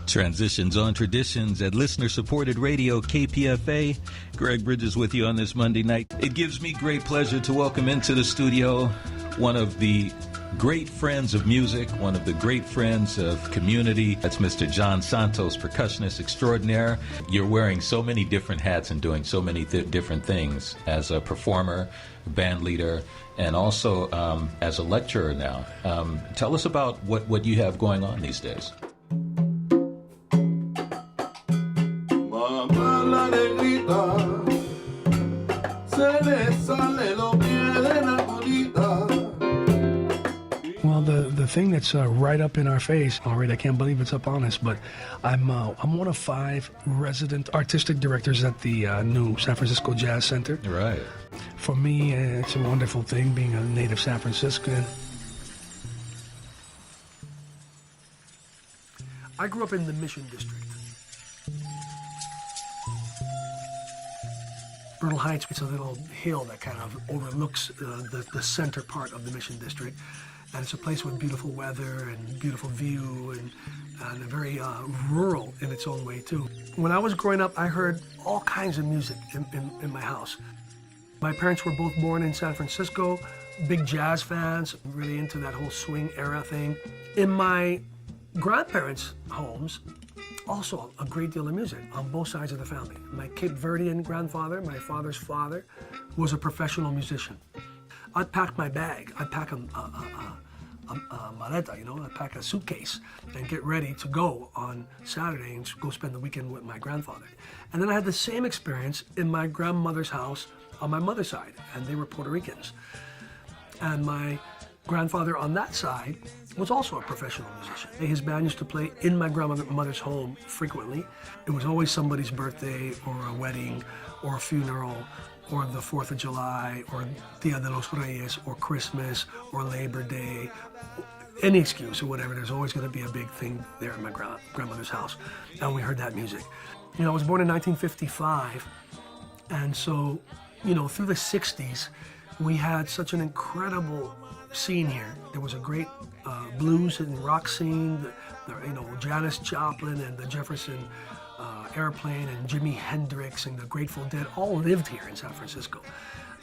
Transitions on Traditions at listener-supported radio KPFA. Greg Bridges with you on this Monday night. It gives me great pleasure to welcome into the studio one of the great friends of music, one of the great friends of community. That's Mr. John Santos, percussionist extraordinaire. You're wearing so many different hats and doing so many different things as a performer, band leader, and also as a lecturer now. Tell us about what you have going on these days. Well, the thing that's right up in our face, all right, I can't believe it's up on us, but I'm one of 5 resident artistic directors at the new San Francisco Jazz Center. Right. For me, it's a wonderful thing being a native San Franciscan. I grew up in the Mission District. Myrtle Heights, it's a little hill that kind of overlooks the center part of the Mission District. And it's a place with beautiful weather and beautiful view and very rural in its own way too. When I was growing up, I heard all kinds of music in my house. My parents were both born in San Francisco, big jazz fans, really into that whole swing era thing. In my grandparents' homes, also a great deal of music on both sides of the family. My Cape Verdean grandfather, my father's father, was a professional musician. I'd pack my bag, I'd pack a maleta, I'd pack a suitcase and get ready to go on Saturday and go spend the weekend with my grandfather. And then I had the same experience in my grandmother's house on my mother's side, and they were Puerto Ricans. And my grandfather on that side was also a professional musician. His band used to play in my grandmother's home frequently. It was always somebody's birthday or a wedding or a funeral or the 4th of July or Dia de los Reyes or Christmas or Labor Day. Any excuse or whatever, there's always going to be a big thing there in my grandmother's house. And we heard that music. I was born in 1955, and so, through the 60s, we had such an incredible scene here. There was a great blues and rock scene, Janis Joplin and the Jefferson Airplane and Jimi Hendrix and the Grateful Dead all lived here in San Francisco.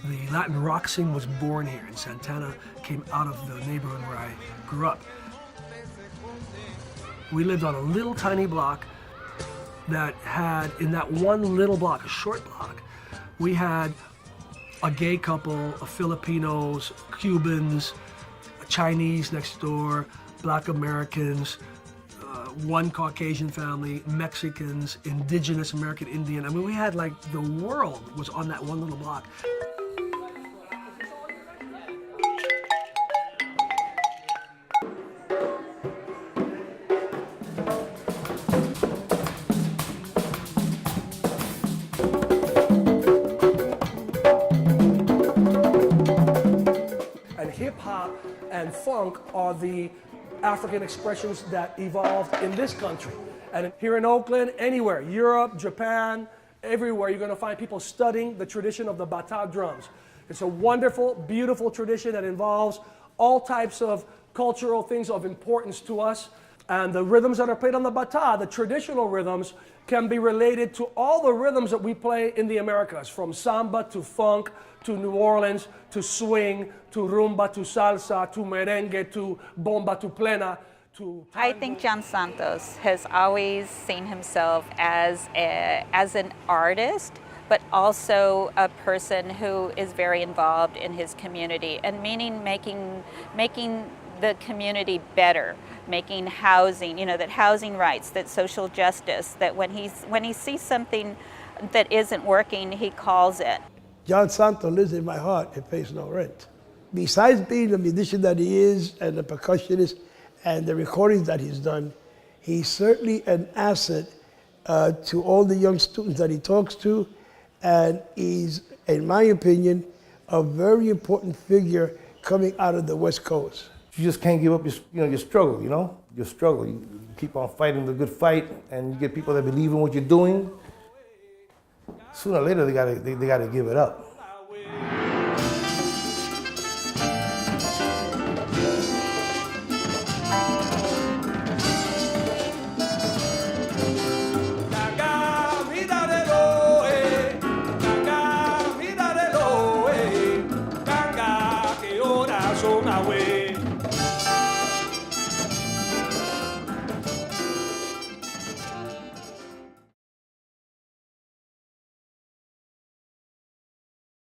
The Latin rock scene was born here, and Santana came out of the neighborhood where I grew up. We lived on a little tiny block that had, in that one little block, a short block, we had a gay couple of Filipinos, Cubans, Chinese next door, Black Americans, one Caucasian family, Mexicans, indigenous American Indian. I mean, we had the world was on that one little block. And hip hop and funk are the African expressions that evolved in this country. And here in Oakland, anywhere, Europe, Japan, everywhere, you're going to find people studying the tradition of the bata drums. It's a wonderful, beautiful tradition that involves all types of cultural things of importance to us. And the rhythms that are played on the bata, the traditional rhythms, can be related to all the rhythms that we play in the Americas, from samba to funk, to New Orleans, to swing, to rumba, to salsa, to merengue, to bomba, to plena, to tango. I think John Santos has always seen himself as an artist, but also a person who is very involved in his community, and meaning making the community better, making housing, that housing rights, that social justice, that when he sees something that isn't working, he calls it. John Santos lives in my heart and pays no rent. Besides being the musician that he is and the percussionist and the recordings that he's done, he's certainly an asset to all the young students that he talks to, and he's, in my opinion, a very important figure coming out of the West Coast. You just can't give up your struggle, your struggle. You keep on fighting the good fight, and you get people that believe in what you're doing. Sooner or later, they gotta give it up.